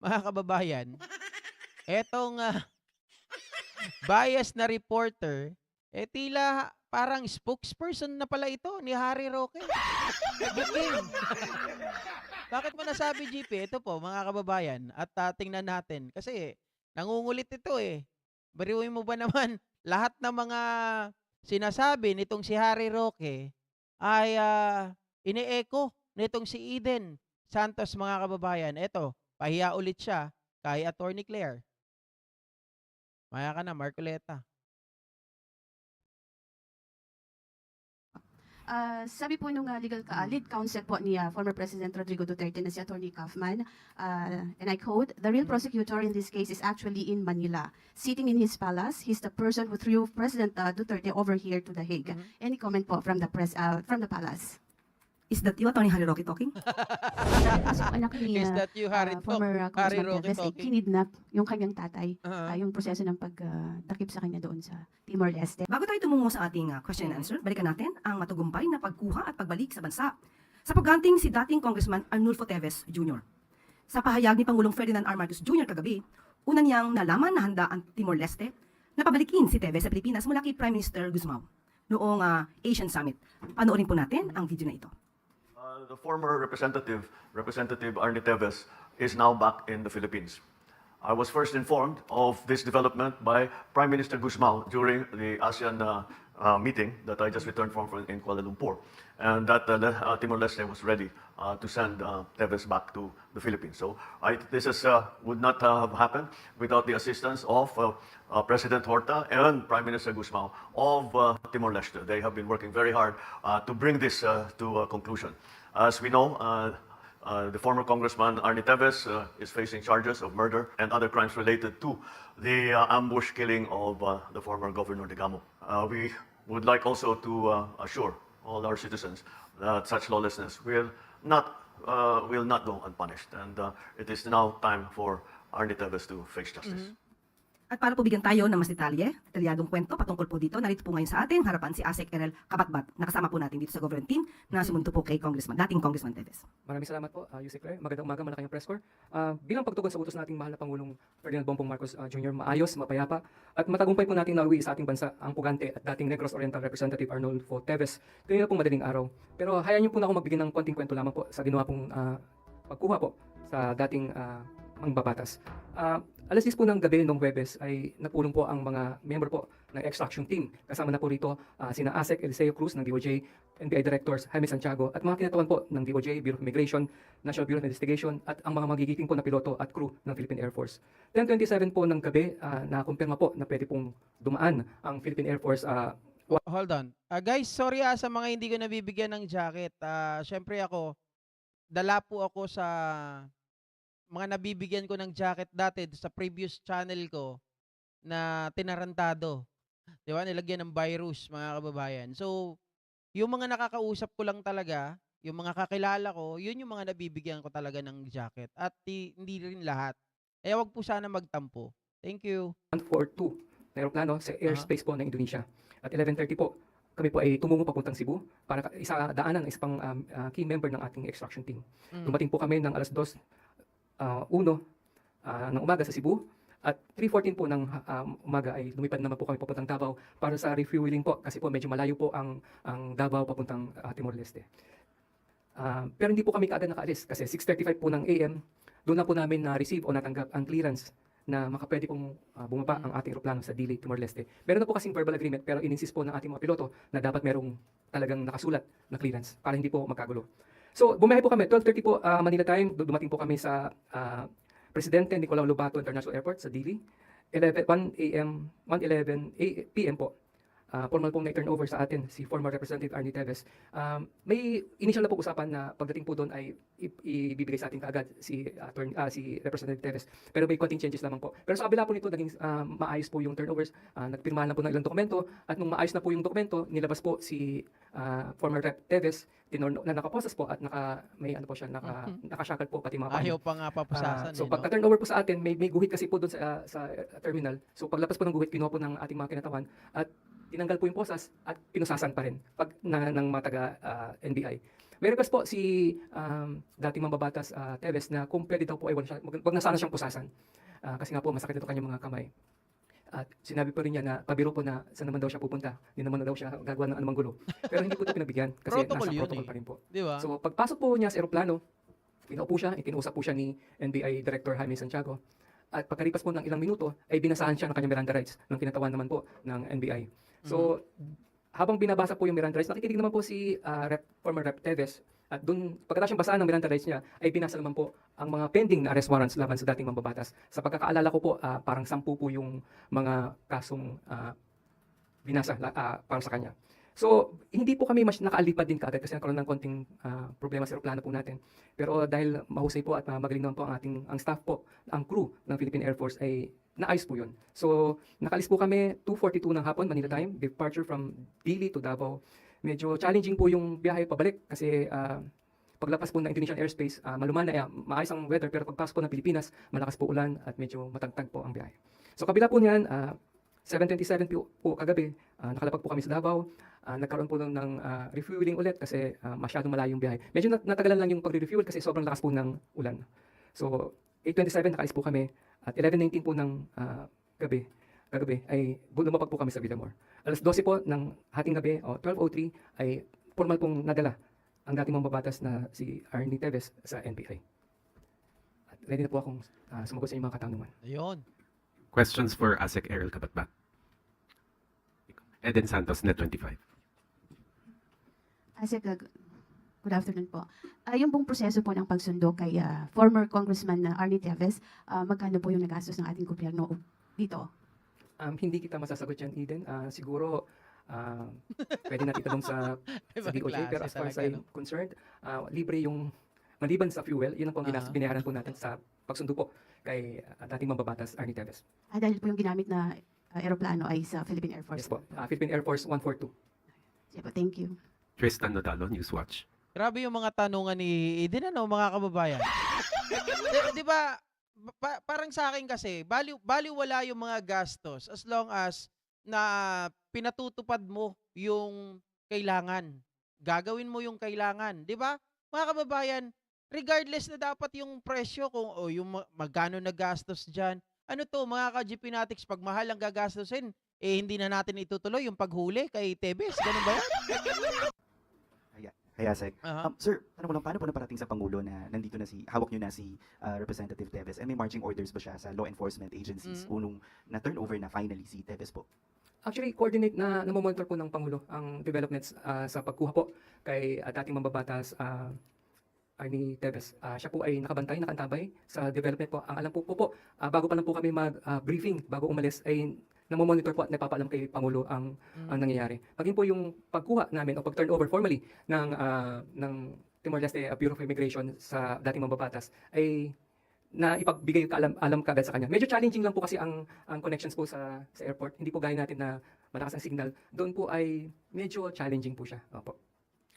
mga kababayan, etong, bias na reporter, eh, tila parang spokesperson na pala ito ni Harry Roque. Good game. Bakit mo nasabi, GP? Ito po, mga kababayan, at tingnan natin. Kasi nangungulit ito eh. Bariwin mo ba naman, lahat ng mga sinasabi nitong si Harry Roque ay ine-echo nitong si Eden Santos, mga kababayan. Ito, pahiya ulit siya kay Attorney Claire. Maya ka na, Marcoleta. Sabi po nung lead counsel po ni former President Rodrigo Duterte na si Attorney Kaufman, and I quote, "The real prosecutor in this case is actually in Manila, sitting in his palace. He's the person who threw President Duterte over here to The Hague." Any comment po from the palace? Is that you, Attorney Harry Roque, talking? Kaso anak ni Is that you, Harry former Harry Congressman Roque Teves ay talking? kinidnap yung kanyang tatay, Uh-huh. yung proseso ng pagtakip sa kanya doon sa Timor-Leste. Bago tayo tumungo sa ating question and answer, balikan natin ang matugumpay na pagkuha at pagbalik sa bansa sa pagganting si dating Congressman Arnulfo Teves Jr. Sa pahayag ni Pangulong Ferdinand R. Marcos Jr. kagabi, una niyang nalaman na handa ang Timor-Leste na pabalikin si Teves sa Pilipinas mula kay Prime Minister Guzmao noong Asian Summit. Panoorin po natin ang video na ito. The former Representative Arnie Teves, is now back in the Philippines. I was first informed of this development by Prime Minister Guzmao during the ASEAN meeting that I just returned from in Kuala Lumpur, and that Timor-Leste was ready to send Teves back to the Philippines. So this would not have happened without the assistance of President Horta and Prime Minister Guzmao of Timor-Leste. They have been working very hard to bring this to a conclusion. As we know, the former Congressman Arnie Teves is facing charges of murder and other crimes related to the ambush killing of the former Governor Digamo. We would like also to assure all our citizens that such lawlessness will not go unpunished, and it is now time for Arnie Teves to face justice. At para po bigyan tayo ng mas detalyadong kwento patungkol po dito, narito po ngayon sa ating harapan si Asek Erel Kabatbat. Nakasama po natin dito sa government team na sumunto po kay dating Congressman Teves. Maraming salamat po, Yusek Claire. Magandang umaga, malakayang press corps. Bilang pagtugon sa utos nating mahal na Pangulong Ferdinand Bongbong Marcos Jr., maayos, mapayapa, at matagumpay po natin nauwi sa ating bansa ang pugante at dating Negros Oriental Representative Arnulfo Teves kanina pong madaling araw. Pero hayaan niyo po na ako magbigay ng konting kwento lamang po sa ginawa pong pagkuha po sa dating mangbabatas. Alas 10 po ng gabi noong Huwebes ay napulong po ang mga member po ng extraction team. Kasama na po rito sina Asek Eliseo Cruz ng DOJ, NBI Directors Jaime Santiago at mga kinatawan po ng DOJ, Bureau of Immigration, National Bureau of Investigation at ang mga magigiting po na piloto at crew ng Philippine Air Force. 10:27 po ng gabi nakumpirma po na pwede pong dumaan ang Philippine Air Force. Hold on. Guys, sorry sa mga hindi ko nabibigyan ng jacket. Syempre ako, dala po ako sa mga nabibigyan ko ng jacket dati sa previous channel ko na tinarantado. 'Di ba? Nilagyan ng virus, mga kababayan. So, yung mga nakakausap ko lang talaga, yung mga kakilala ko, yun yung mga nabibigyan ko talaga ng jacket. At hindi rin lahat. Kaya wag po sana magtampo. Thank you. 142 na aeroplano sa airspace po ng Indonesia. At 11:30 po, kami po ay tumungo papuntang Cebu para daanan ng isang key member ng ating extraction team. Dumating po kami ng alas 2:01 ng umaga sa Cebu at 3:14 po ng umaga ay lumipad naman po kami papuntang Davao para sa refueling po kasi po medyo malayo po ang Davao papuntang Timor-Leste. Pero hindi po kami kaagad nakaalis kasi 6:35 po ng AM doon na po namin na-receive o natanggap ang clearance na makapwede pong bumaba ang ating eroplano sa Dili, Timor-Leste. Meron na po kasing verbal agreement pero ininsist po ng ating mga piloto na dapat merong talagang nakasulat na clearance para hindi po magkagulo. So, bumiyahe po kami, 12:30 po Manila time, dumating po kami sa Presidente Nicolau Lobato International Airport sa Dili. 1:11 PM po. Formal pong na-turn over sa atin si former Representative Arnie Teves. May initial na po usapan na pagdating po doon ay ibibigay sa atin kaagad si Representative Teves. Pero may konting changes lamang po. Pero sa kabila po nito, naging maayos po yung turnovers. Nagpirmahan na po ng ilang dokumento at nung maayos na po yung dokumento, nilabas po si former Rep Teves na nakaposas po at may ano po siya, nakashackle po pati mga Ayaw pa nga papusasan. So pagka-turnover po sa atin, may guhit kasi po doon sa terminal. So paglabas po ng guhit, kinuha po ng ating mga kinatawan at tinanggal po yung posas at pinusasan pa rin ng mga taga NBI. May request po si dating mambabatas Teves na kung pwede daw po ay wag na sana siyang pusasan. Kasi nga po masakit ito kanyang mga kamay. At sinabi pa rin niya na pabiro po na saan naman daw siya pupunta. Hindi naman na daw siya gagawa ng anumang gulo. Pero hindi po ito pinagbigyan kasi Protocol nasa yun protocol eh. pa rin po. Di ba? So pagpasok po niya sa eroplano, pinaupo siya, ikinuusap po siya ni NBI Director Jaime Santiago. At pagkalipas po ng ilang minuto, ay binasahan siya ng kanyang Miranda rights ng kinatawan naman po ng NBI. So habang binabasa po yung Miranda rights, nakikinig naman po si former Rep. Teves. At doon, pagkatapos siyang basaan ng Miranda rights niya, ay binasa naman po ang mga pending na arrest warrants laban sa dating mambabatas. Sa pagkakaalala ko po, parang 10 po yung mga kasong binasa para sa kanya. So, hindi po kami mas nakaalipad din kaagad kasi nagkaroon ng konting problema sa aeroplano po natin. Pero dahil mahusay po at magaling naman po ang staff po, ang crew ng Philippine Air Force ay naayos po yun. So, nakalis po kami 2:42 ng hapon, Manila time, departure from Dili to Davao. Medyo challenging po yung biyahe pabalik kasi paglapas po ng Indonesian airspace, maluman na, maayos ang weather, pero pagpasok po ng Pilipinas, malakas po ulan at medyo matagtag po ang biyahe. So kabila po niyan, 7:27 po kagabi, nakalapag po kami sa Davao. Nagkaroon po ng refueling ulit kasi masyadong malayo yung biyahe. Medyo natagalan lang yung pagre-refuel kasi sobrang lakas po ng ulan. So 8:27 nakalis po kami at 11:19 po ng kagabi ay lumapag po kami sa Villamor. Alas 12 po ng hating gabi o 12:03 ay formal pong nadala ang dating mambabatas na si Arnie Teves sa NBI. At ready na po akong sumagot sa inyong mga katanungan. Ayun. Questions for ASEC Errol Kabatbat. Eden Santos, Net25. Asik, good afternoon po. Yung pong proseso po ng pagsundo kay former Congressman Arnie Teves, magkano po yung nagastos ng ating gobyerno dito? Hindi kita masasagot yan, Eden. Siguro, pwede natin itanong sa Ibang DOJ. Pero klase as far as talaga, I'm no? concerned, libre yung, maliban sa fuel, yun ang pong Ah. binayaran po natin sa pagsundo po kay dating mambabatas Arnie Teves. Dahil po yung ginamit na aeroplano ay sa Philippine Air Force. Yes po. Philippine Air Force 142. Sige po, thank you. Tristan Nodalo, Newswatch. Grabe yung mga tanungan ni Eden, ano, mga kababayan. Di ba, parang sa akin kasi, baliwala yung mga gastos as long as na pinatutupad mo yung kailangan. Gagawin mo yung kailangan. Di ba? Mga kababayan, regardless na dapat yung presyo, kung yung magkano nagastos dyan, ano to, mga ka-GP Natics, pag mahal ang gagastusin, hindi na natin itutuloy yung paghuli kay Teves. Ganun ba yan? Kaya, Sec. Aha. Sir, tanong ko lang, paano po naparating sa Pangulo na nandito na hawak nyo na si Representative Teves? And may marching orders ba siya sa law enforcement agencies kung nung na-turn over na finally si Teves po? Actually, coordinate na namomonitor po ng Pangulo ang developments sa pagkuha po kay dating mambabatas Arnie Teves. Siya po ay nakabantay, nakantabay sa development po. Ang alam po bago pa lang po kami mag-briefing, bago umalis, ay namomonitor po at napapaalam kay Pangulo ang nangyayari. Maging po yung pagkuha namin o pag-turn over formally ng Timor-Leste Bureau of Immigration sa dating mambabatas ay na ipagbigay alam kagad sa kanya. Medyo challenging lang po kasi ang connections po sa airport. Hindi po gaya natin na malakas ang signal. Doon po ay medyo challenging po siya. Opo.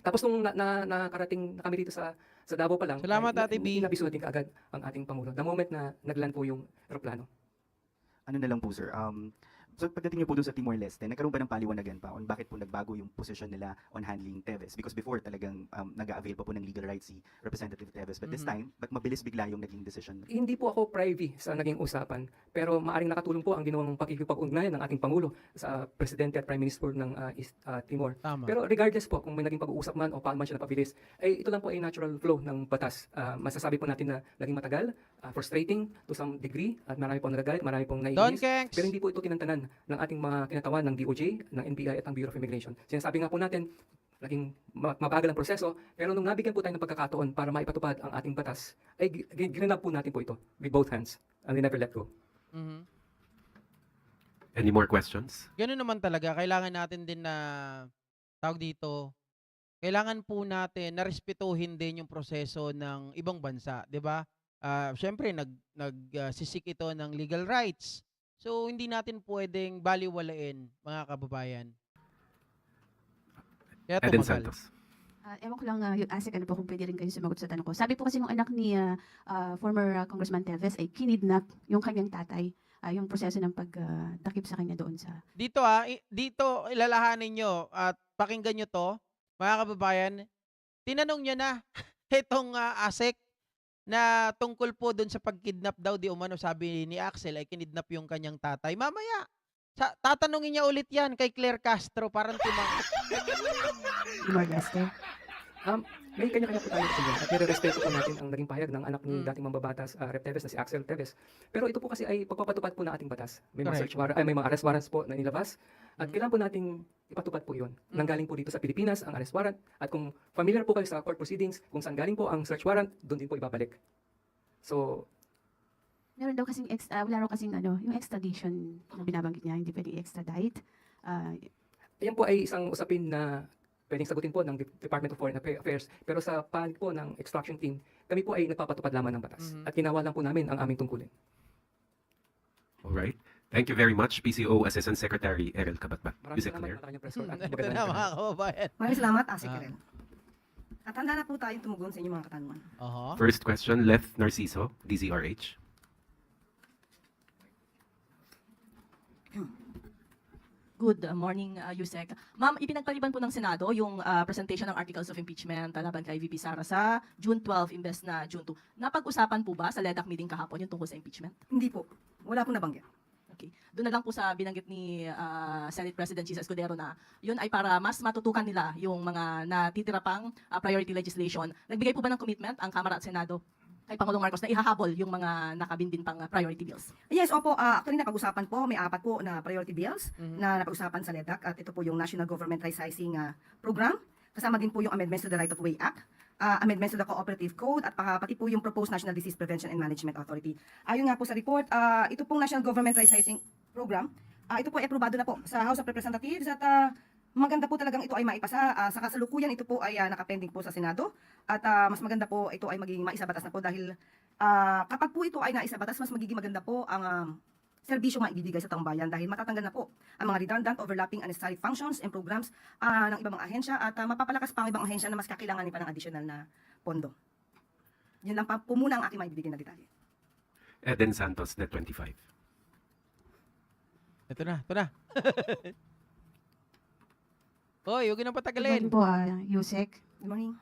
Tapos nung nakarating na kami dito sa Davao pa lang, Salamat, Ate B. Nabiso natin kaagad ang ating Pangulo. The moment na nagland po yung aeroplano. Ano na lang po, sir? So pagdating niyo po doon sa Timor-Leste, nagkaroon ba ng paliwanagan pa on bakit po nagbago yung posisyon nila on handling Teves? Because before talagang nag-a-avail pa po ng legal rights si Representative Teves. But this time, ba't mabilis bigla yung naging decision? Hindi po ako privy sa naging usapan, pero maaring nakatulong po ang ginawang pakikipag-ugnayan ng ating Pangulo sa Presidente at Prime Minister ng East Timor. Tama. Pero regardless po kung may naging pag-uusap man o paano man siya napabilis, ay ito lang po ay natural flow ng batas. Masasabi po natin na naging matagal, frustrating to some degree, at marami pong nagagalit, marami pong Don naiinis. Kengs! Pero hindi po ito kinantanan ng ating mga kinatawan ng DOJ, ng NBI at ng Bureau of Immigration. Sinasabi nga po natin, naging mabagal ang proseso, pero nung nabigyan po tayo ng pagkakataon para maipatupad ang ating batas, ay ginanap po natin po ito with both hands, and we never let go. Mhm. Any more questions? Ganun naman talaga. Kailangan natin din na, tawag dito, kailangan po natin na respetuhin din yung proseso ng ibang bansa, 'di ba? Syempre nagsisik ito ng legal rights. So hindi natin pwedeng baliwalain, mga kababayan. Kaya Eden tumagal. Santos. Ewan ko lang, yung ASIC, ano po kung pwede rin kayo sumagot sa tanong ko. Sabi po kasi ng anak ni former Congressman Teves ay kinidnap yung kanyang tatay. Yung proseso ng pagtakip sa kanya doon sa... Dito dito ilalahanin nyo at pakinggan nyo to, mga kababayan. tinanong niya na itong ASEC na tungkol po doon sa pagkidnap daw di umano sabi ni Axel ay kinidnap yung kanyang tatay. Mamaya, tatanungin niya ulit yan kay Claire Castro parang timang. Timor Leste. May kanya-kanya po tayo opinion at nire-respeto po natin ang naging pahayag ng anak ni dating mambabatas Rep. Teves na si Axel Teves. Pero ito po kasi ay pagpapatupad po ng ating batas. May mga Correct. search warrant, may mga arrest warrants po na nilabas at kailangan po nating ipatupad po 'yon. Nanggaling po dito sa Pilipinas ang arrest warrant at kung familiar po kayo sa court proceedings kung saan galing po ang search warrant, doon din po ibabalik. So, Meron daw kasing wala raw kasing yung extradition na binabanggit niya, hindi pwedeng extradite. ayan po ay isang usapin na pwedeng sagutin po ng Department of Foreign Affairs. Pero sa panig po ng extraction team, kami po ay nagpapatupad lamang ng batas. At ginawa lang po namin ang aming tungkulin. All right. Thank you very much, PCO Assistant Secretary Errol Cabatbat. Maraming Yusek salamat Claire. sa kanyang press corps at Ito magandang na gabi. mga kababayan. Maraming salamat, Asik Ah. Erel. At handa na po tayong tumugon sa inyong mga katanungan. Aha. First question, Left Narciso, DZRH. Good morning, Yusek. Ma'am, ipinagpaliban po ng Senado yung presentation ng Articles of Impeachment laban kay VP Sara sa June 12 imbes na June 2. Napag-usapan po ba sa LEDAC meeting kahapon yung tungkol sa impeachment? Hindi po. Wala pong nabanggit. Okay. Doon na lang po sa binanggit ni Senate President Chis Escudero na yun ay para mas matutukan nila yung mga natitira pang priority legislation. Nagbigay po ba ng commitment ang Kamara at Senado kay Pangulong Marcos na ihahabol yung mga nakabinbin pang priority bills? Yes, opo. Actually, napag-usapan po. May 4 po na priority bills na napag-usapan sa LEDAC. At ito po yung National Government Right-Sizing Program. Kasama din po yung Amendments to the Right of Way Act, amendments to the Cooperative Code, at pati po yung Proposed National Disease Prevention and Management Authority. Ayon nga po sa report, ito pong National Government Right-Sizing Program, ito po ay aprobado na po sa House of Representatives at maganda po talagang ito ay maipasa. Sa kasalukuyan, ito po ay nakapending po sa Senado. At mas maganda po ito ay magiging maisabatas na po dahil kapag po ito ay naisabatas, mas magiging maganda po ang serbisyo maibibigay sa taong bayan dahil matatanggal na po ang mga redundant, overlapping, unnecessary functions and programs ng ibang mga ahensya at mapapalakas pa ang ibang ahensya na mas kakailanganin pa ng additional na pondo. Yun lang pa po muna ang aking maibibigay na detalye. Eden Santos, Net 25. Ito na, ito na. Hoy, huwag na Good patagalin. morning po, Yusek. Good morning.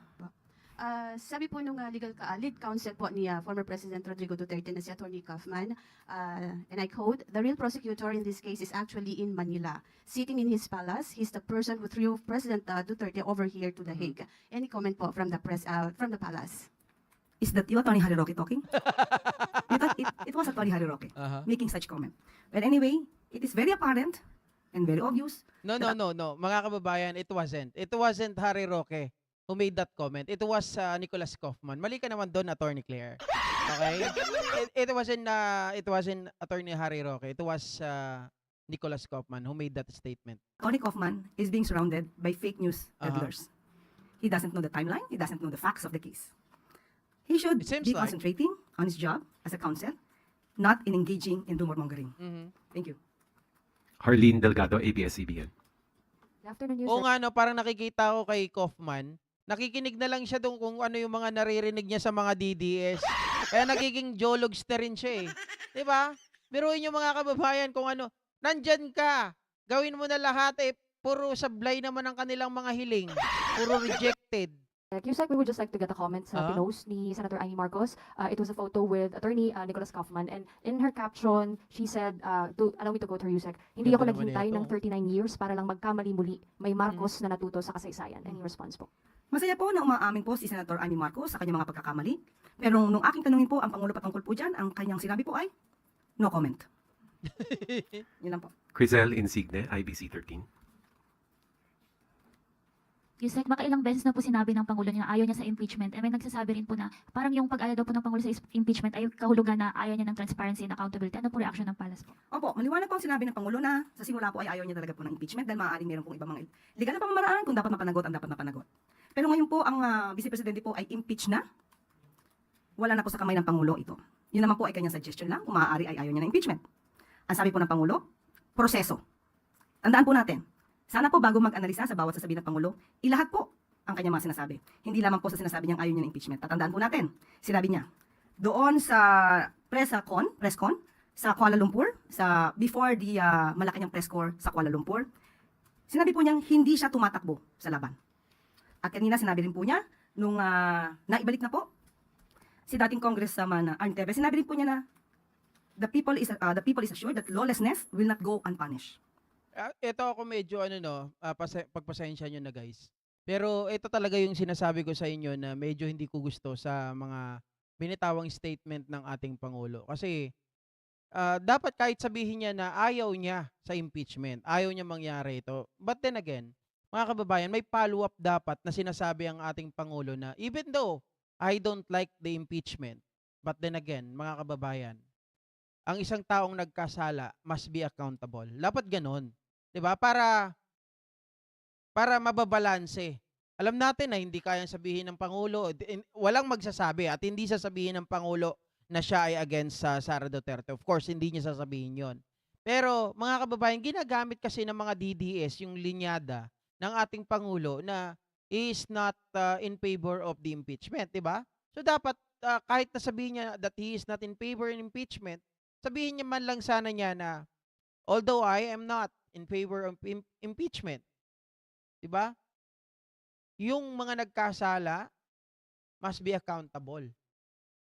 Sabi po nung lead counsel po ni former President Rodrigo Duterte na si Attorney Kaufman, and I quote, "The real prosecutor in this case is actually in Manila, sitting in his palace. He's the person who threw President Duterte over here to The Hague." Any comment po from the from the palace? Is that you, Attorney Harry Roque, talking? It was Attorney Harry Roque Aha. making such comment. But anyway, it is very apparent and very obvious. No. Mga kababayan, it wasn't. It wasn't Harry Roque who made that comment. It was Nicholas Kaufman. Mali ka naman doon, Attorney Claire. Okay? It wasn't Attorney Harry Roque. It was Nicholas Kaufman who made that statement. Attorney Kaufman is being surrounded by fake news peddlers. He doesn't know the timeline. He doesn't know the facts of the case. He should It seems be like- concentrating on his job as a counsel, not in engaging in rumor mongering. Mhm. Thank you. Harleen Delgado, ABS-CBN. Good afternoon, Oo nga, no, parang nakikita ko kay Kaufman, nakikinig na lang siya doon kung ano yung mga naririnig niya sa mga DDS. Kaya nagiging jologs na rin siya eh. Diba? Biruin yung mga kababayan kung ano, nandyan ka, gawin mo na lahat eh, puro sablay naman ang kanilang mga hiling. Puro rejected. Yusek, we would just like to get a comment sa Ah. pinost ni Senator Amy Marcos. It was a photo with Attorney Nicholas Kaufman, and in her caption, she said, allow me to quote her, Yusek, "Hindi Ganda ako naman naghintay nito. ng 39 years para lang magkamali muli. May Marcos na natuto sa kasaysayan." Any response po? Masaya po na umaamin po si Senator Amy Marcos sa kanyang mga pagkakamali. Pero nung aking tanungin po ang Pangulo patungkol po dyan, ang kanyang sinabi po ay, no comment. Yun lang po. Crizel Insigne, IBC 13. Yusek, baka ilang beses na po sinabi ng Pangulo niya na ayaw niya sa impeachment. May nagsasabi rin po na parang yung pag-ayaw daw po ng Pangulo sa impeachment ay kahulugan na ayaw niya ng transparency and accountability. Ano po reaction ng Palace po? Opo, maliwanag po ang sinabi ng Pangulo na sa simula po ay ayaw niya talaga po ng impeachment dahil maaaring meron pong ibang mga legal na pamamaraan kung dapat mapanagot ang dapat mapanagot. Pero ngayon po ang Vice Presidente po ay impeach na. Wala na po sa kamay ng Pangulo ito. Yun naman po ay kanyang suggestion lang kung maaari ay ayaw niya ng impeachment. Ang sabi po ng Pangulo, proseso. Tandaan po natin, sana po bago mag-analisa sa bawat sasabihin ng Pangulo, ilahat po ang kanyang mga sinasabi. Hindi lamang po sa sinasabi niyang ayaw niya ng impeachment. Tatandaan po natin, sinabi niya, doon sa press con, sa Kuala Lumpur, before the Malacanang press corps sa Kuala Lumpur, sinabi po niyang hindi siya tumatakbo sa laban. At kanina sinabi rin po niya nung naibalik na po si dating Congressman Arnie Teves, sinabi rin po niya na the people is assured that lawlessness will not go unpunished. Ito ako medyo pagpasensya nyo na guys. Pero ito talaga yung sinasabi ko sa inyo na medyo hindi ko gusto sa mga binitawang statement ng ating Pangulo. Kasi dapat kahit sabihin niya na ayaw niya sa impeachment, ayaw niya mangyari ito. But then again, mga kababayan, may follow-up dapat na sinasabi ang ating Pangulo na even though I don't like the impeachment, but then again, mga kababayan, ang isang taong nagkasala must be accountable. Dapat ganon. 'Di ba? Para mababalanse. Alam natin na hindi kayang sabihin ng Pangulo, walang magsasabi at hindi sasabihin ng Pangulo na siya ay against sa Sara Duterte. Of course, hindi niya sasabihin yon. Pero mga kababayan, ginagamit kasi ng mga DDS yung linyada ng ating Pangulo na he is not in favor of the impeachment, di ba? So dapat kahit na sabihin niya that he is not in favor in impeachment, sabihin niya man lang sana niya na although I am not in favor of impeachment, di ba? Yung mga nagkasala must be accountable.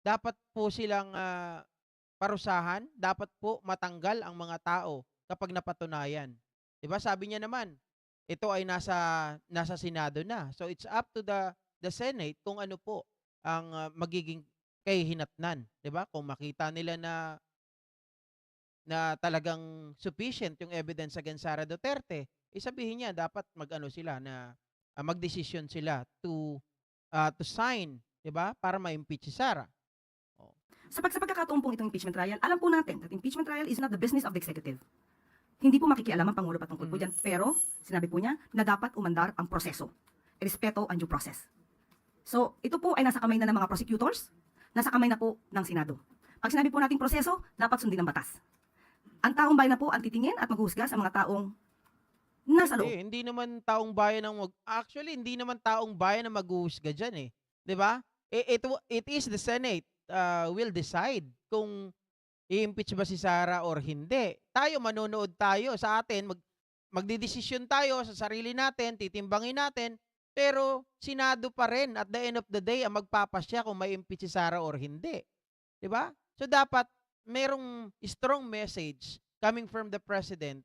Dapat po silang parusahan, dapat po matanggal ang mga tao kapag napatunayan. 'Di ba? Sabi niya naman, ito ay nasa Senado na. So it's up to the Senate kung ano po ang magiging kahihinatnan, 'di ba? Kung makita nila na talagang sufficient yung evidence against Sara Duterte, sabihin niya dapat magano sila na magdesisyon sila to sign, 'di ba? Para ma-impeach si Sara. Sa pagkakataon pong itong impeachment trial, alam po natin that impeachment trial is not the business of the executive. Hindi po makikialam ang Pangulo patungkol po dyan. Pero, sinabi po niya na dapat umandar ang proseso. Respeto ang due process. So, ito po ay nasa kamay na ng mga prosecutors, nasa kamay na po ng Senado. Pag sinabi po nating proseso, dapat sundin ang batas. Ang taong bayan na po ang titingin at maghuhusga sa mga taong nasa loob. Hindi naman taong bayan actually hindi naman taong bayan ang maghuhusga diyan eh. 'Di ba? It is the Senate will decide kung i-impeach ba si Sara or hindi. Tayo manonood tayo sa atin, magdidesisyon tayo sa sarili natin, titimbangin natin, pero Senado pa rin at the end of the day ang magpapasya kung may impeach si Sara or hindi. 'Di ba? So dapat merong strong message coming from the President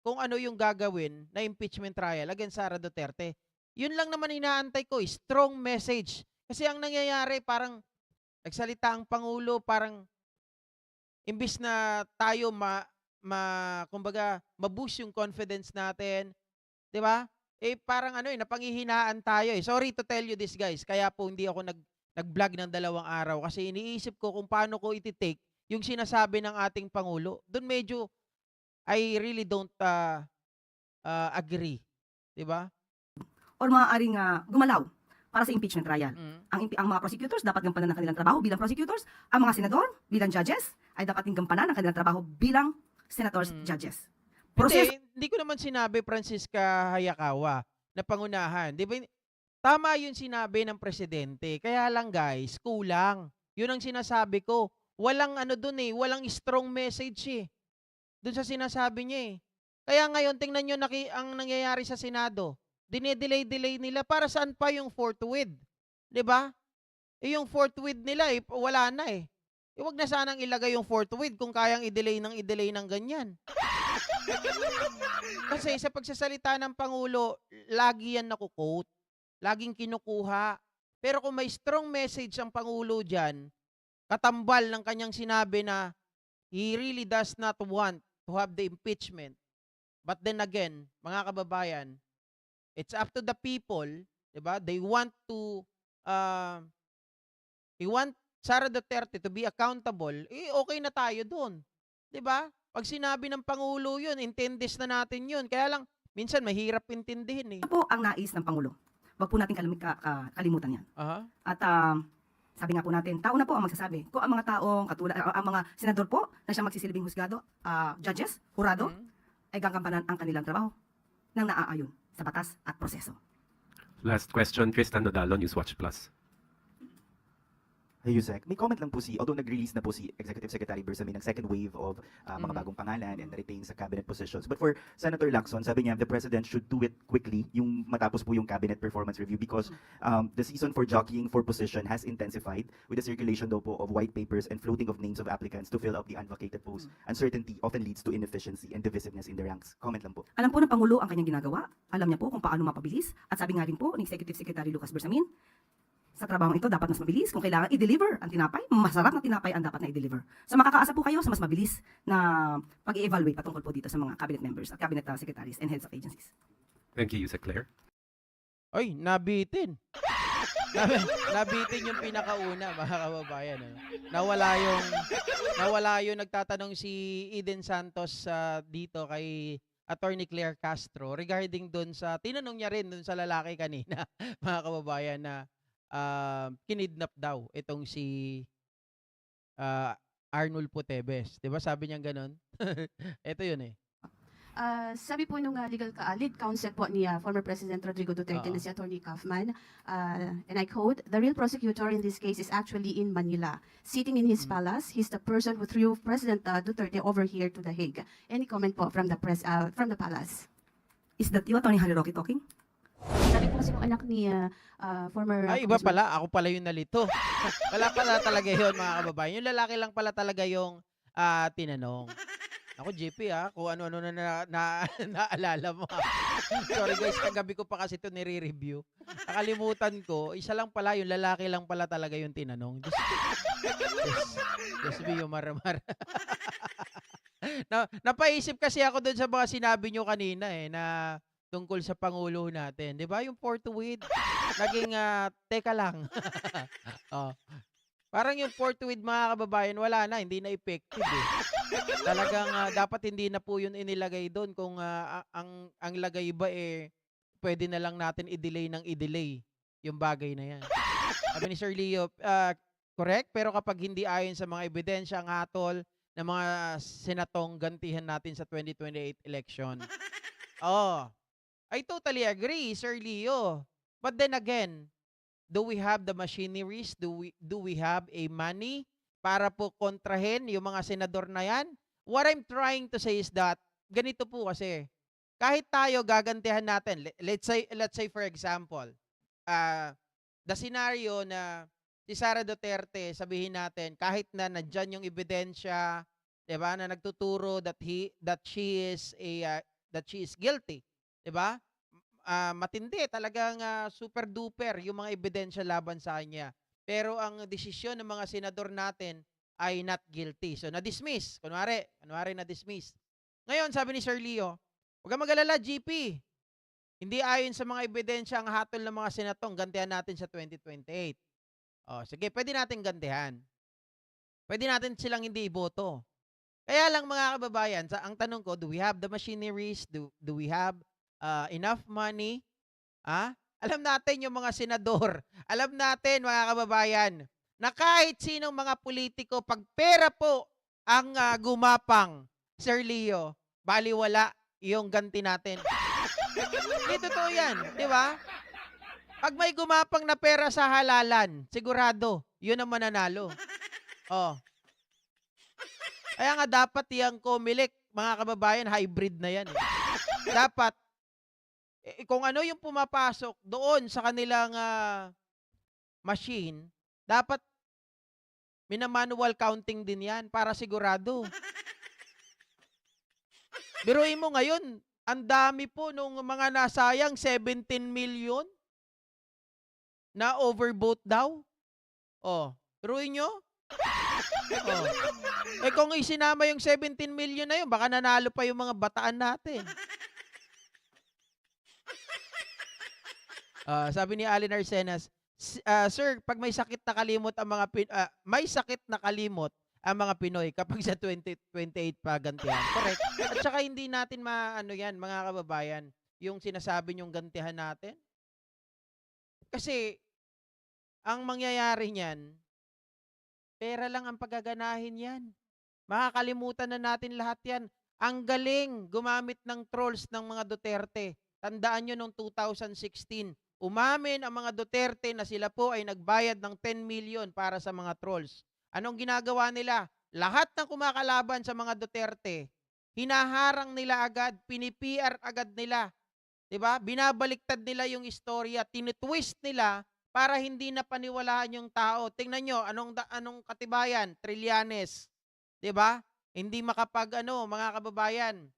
kung ano yung gagawin na impeachment trial against Sara Duterte. Yun lang naman inaantay ko, strong message. Kasi ang nangyayari parang nagsalita ang Pangulo, parang imbis na tayo kumbaga ma-boost yung confidence natin, 'di ba? Parang napanghihinaan tayo eh. Sorry to tell you this guys, kaya po hindi ako nag-vlog ng 2 araw kasi iniisip ko kung paano ko iti-take yung sinasabi ng ating Pangulo. Doon medyo I really don't agree, 'di ba? Or maaaring gumalaw para sa impeachment trial. Ang mga prosecutors dapat gampanan ng kanilang trabaho bilang prosecutors. Ang mga senador bilang judges ay dapat din gampanan ng kanilang trabaho bilang senators, judges. Hindi ko naman sinabi, Francisca Hayakawa, na pangunahan. Di ba? Tama yung sinabi ng presidente. Kaya lang guys, kulang. Yun ang sinasabi ko. Walang walang strong message eh. Doon sa sinasabi niya eh. Kaya ngayon, tingnan nyo ang nangyayari sa Senado. Dinedelay nila para saan pa yung forthwith, 'di ba? Yung forthwith nila wala na eh. Huwag na sanang ilagay yung forthwith kung kayang i-delay ng ganyan. Kasi sa pagsasalita ng Pangulo, lagi yan naku-quote, laging kinukuha. Pero kung may strong message ang Pangulo diyan, katambal ng kanyang sinabi na he really does not want to have the impeachment. But then again, mga kababayan, it's up to the people, 'di ba? They want Sara Duterte to be accountable. Okay na tayo doon. 'Di ba? Pag sinabi ng Pangulo 'yun, intindihin na natin 'yun. Kaya lang minsan mahirap intindihin eh. Ito po ang nais ng Pangulo. Huwag po natin kalimutan 'yan. At sabi nga po natin, tao na po ang magsasabi. Kung ang mga taong ang mga senador po na siya magsisilbing husgado, judges, hurado, ay gagampanan ang kanilang trabaho nang naaayon sa batas at proseso. Last question, Tristan Nodalo, Newswatch Plus. Hey, Yusek, may comment lang po although nag-release na po si Executive Secretary Bersamin ng second wave of mga bagong pangalan and retain sa cabinet positions. But for Senator Lacson, sabi niya, the President should do it quickly, yung matapos po yung cabinet performance review because the season for jockeying for position has intensified with the circulation daw po of white papers and floating of names of applicants to fill up the unvacated posts. Uncertainty often leads to inefficiency and divisiveness in the ranks. Comment lang po. Alam po ng Pangulo ang kanyang ginagawa, alam niya po kung paano mapabilis, at sabi nga rin po ni Executive Secretary Lucas Bersamin, sa trabahong ito dapat mas mabilis. Kung kailangan i-deliver ang tinapay, masarap na tinapay ang dapat na i-deliver. So makakaasa po kayo sa mas mabilis na pag-i-evaluate patungkol po dito sa mga cabinet members at cabinet secretaries and heads of agencies. Thank you, Yusek Claire. Ay, nabitin. Nabitin yung pinakauna, mga kababayan. Nawala yung nagtatanong si Eden Santos dito kay Attorney Claire Castro regarding dun sa, tinanong niya rin dun sa lalaki kanina, mga kababayan, na kinidnap daw itong si Arnulfo Teves. 'Di ba sabi niya gano'n? Ito yun eh. Sabi po nung legal lead counsel po ni former President Rodrigo Duterte na si Attorney Kaufman, and I quote, the real prosecutor in this case is actually in Manila, sitting in his palace. He's the person who threw President Duterte over here to The Hague. Any comment po from the palace? Is that you, Attorney Harry Roque, talking? Sabi po kasi yung anak ni former... Ay, iba pala. Ako pala yung nalito. Wala pala talaga yun, mga kababayan. Yung lalaki lang pala talaga yung tinanong. Ako, JP, kung ano-ano na naalala mo. Sorry guys, kagabi ko pa kasi ito nire-review. Nakalimutan ko, isa lang pala, yung lalaki lang pala talaga yung tinanong. Just be yung maramar. Napaisip kasi ako doon sa mga sinabi nyo kanina na tungkol sa Pangulo natin. 'Di ba yung forthwith naging teka lang. Parang yung forthwith, mga kababayan, wala na, hindi na effective eh. Talagang dapat hindi na po yun inilagay doon kung ang lagay ba pwede na lang natin i-delay ng i-delay yung bagay na yan. Sabi ni Sir Leo, correct, pero kapag hindi ayon sa mga ebidensya ang hatol ng mga senatong gantihan natin sa 2028 election. I totally agree, Sir Leo. But then again, do we have the machineries? Do we have a money para po kontrahin yung mga senador na yan? What I'm trying to say is that, ganito po kasi, kahit tayo gagantihan natin, let's say for example, the scenario na si Sara Duterte, sabihin natin, kahit na nandyan yung ebidensya, 'di ba, na nagtuturo that she is guilty. 'Di ba? Matindi, talagang super duper yung mga ebidensya laban sa kanya. Pero ang desisyon ng mga senador natin ay not guilty. So na-dismiss. Kunwari na-dismiss. Ngayon, sabi ni Sir Leo, huwag kang mag-alala, GP. Hindi ayon sa mga ebidensya ang hatol ng mga senatong, gantihan natin sa 2028. Sige, pwede natin gantihan. Pwede natin silang hindi iboto. Kaya lang, mga kababayan, ang tanong ko, do we have the machineries? Do we have enough money? Alam natin yung mga senador. Alam natin, mga kababayan, na kahit sinong mga politiko, pag pera po ang gumapang, Sir Leo, baliwala yung ganti natin. Hindi totoo yan, di ba? Pag may gumapang na pera sa halalan, sigurado, yun ang mananalo. Kaya nga dapat yung Comelec, mga kababayan, hybrid na yan. Dapat, kung ano yung pumapasok doon sa kanilang machine, dapat minamanual counting din yan para sigurado. Biruin mo ngayon, ang dami po nung mga nasayang 17 million na overvote daw. Biruin nyo? Kung isinama yung 17 million na yun, baka nanalo pa yung mga bataan natin. Sabi ni Allen Arsenas, Sir, pag may sakit na kalimot ang mga Pinoy kapag sa 2028 pa gantihan. Correct. At saka hindi natin yan, mga kababayan, yung sinasabi nyong gantihan natin. Kasi ang mangyayari niyan, pera lang ang paggaganahin yan. Makakalimutan na natin lahat yan. Ang galing gumamit ng trolls ng mga Duterte. Tandaan nyo noong 2016, umamin ang mga Duterte na sila po ay nagbayad ng 10 million para sa mga trolls. Anong ginagawa nila? Lahat ng kumakalaban sa mga Duterte, hinaharang nila agad, pini-PR agad nila. 'Di ba? Binabaliktad nila yung istorya, tinitwist nila para hindi na paniwalaan yung tao. Tingnan nyo, anong katibayan? Trillanes. 'Di ba? Hindi mga kababayan,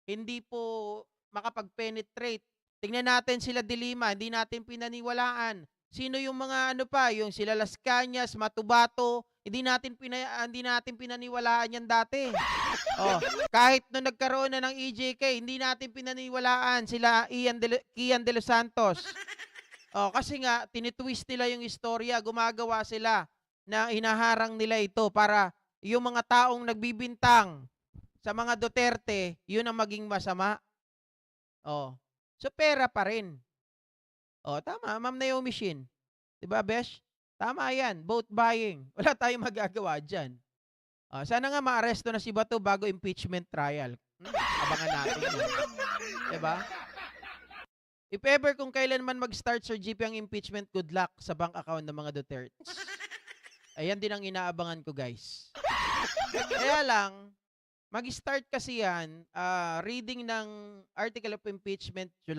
hindi po makapag-penetrate. Tingnan natin sila De Lima, hindi natin pinaniwalaan. Sino yung mga yung sila Las Cañas, Matubato, hindi natin pinaniwalaan yan dati. Oh, kahit nung nagkaroon na ng EJK, hindi natin pinaniwalaan sila Kian de los Santos. Oh, kasi nga tinitwist nila yung istorya, gumagawa sila na hinaharang nila ito para yung mga taong nagbibintang sa mga Duterte, yun ang maging masama. Oh. So pera pa rin. Oh, tama, Ma'am Naomi Shin. 'Di ba, Besh? Tama 'yan, vote buying. Wala tayong magagawa diyan. Sana nga maaresto na si Bato bago impeachment trial. Abangan natin 'yan. 'Di ba? If ever kung kailan man mag-start, Sir GP, ang impeachment, good luck sa bank account ng mga Duterte. Ayan din ang inaabangan ko, guys. Kaya lang, mag-start kasi yan, reading ng Article of Impeachment June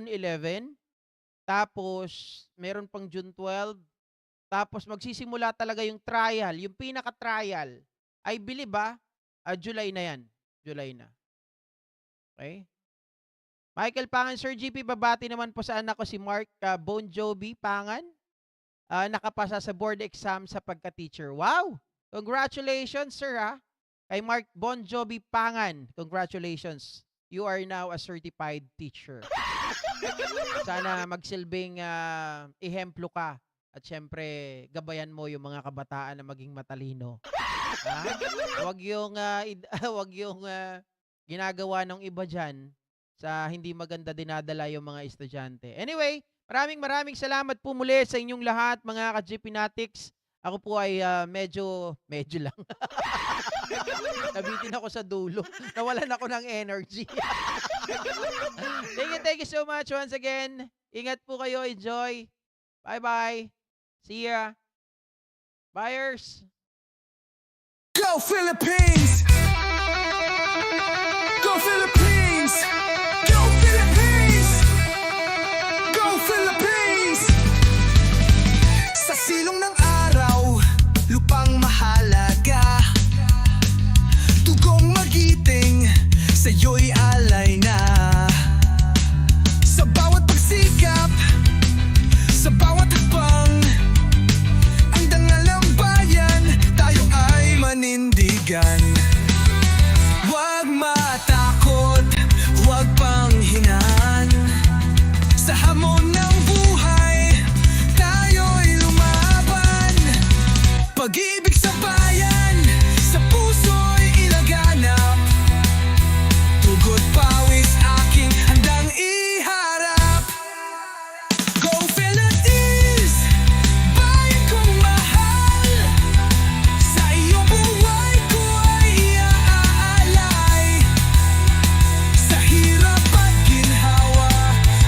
11. Tapos, meron pang June 12. Tapos, magsisimula talaga yung trial. Yung pinaka-trial, I believe July na yan. July na. Okay? Michael Pangan, Sir GP, babati naman po sa anak ko si Mark Bon Jovi Pangan. Nakapasa sa board exam sa pagka-teacher. Wow! Congratulations, sir, kay Mark Bon Jovi Pangan. Congratulations. You are now a certified teacher. Sana magsilbing ehemplo ka. At syempre, gabayan mo yung mga kabataan na maging matalino. Wag yung ginagawa ng iba dyan sa hindi maganda dinadala yung mga estudyante. Anyway, maraming salamat po muli sa inyong lahat, mga ka-GP Natics. Ako po ay medyo lang. Nabitin ako sa dulo. Nawalan ako ng energy. Thank you so much once again. Ingat po kayo. Enjoy. Bye-bye. See ya. Buyers. Go Philippines! Go Philippines! Go Philippines! Go Philippines! Sa silong ng lupang mahalaga, tugong magiting, sa'yo'y alay na. Sa bawat pagsikap, sa bawat hakbang, ang dangal ng bayan, tayo ay manindigan. Huwag matakot, huwag panghinaan, sa hamon ng buhay, tayo'y lumaban. Pag-ibig sa bayan, sa puso'y ilaganap, tugot pawis aking handang iharap. Go Philippines, bayan kong mahal, sa iyong buhay ko ay iaalay. Sa hirap at ginhawa,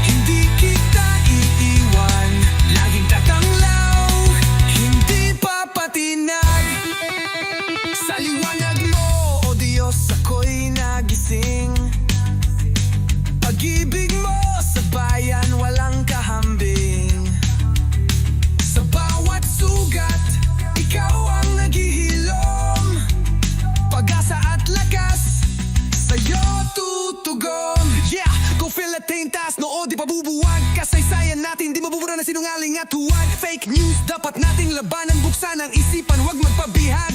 hindi kita iiwan, laging tatanglaw, hindi papatinag. Sa liwanag mo, O Diyos, ako'y nagising. Pag-ibig mo sa bayan, walang kahambing. Sa bawat sugat, ikaw ang naghihilom. Pag-asa at lakas, sa'yo tutugon. Yeah! Go Philippines, taas noo, di pabubuwag. Kasaysayan natin, di mabubura na sinungaling at huwag. Fake news, dapat nating labanan, buksan ang isipan, huwag magpabihag.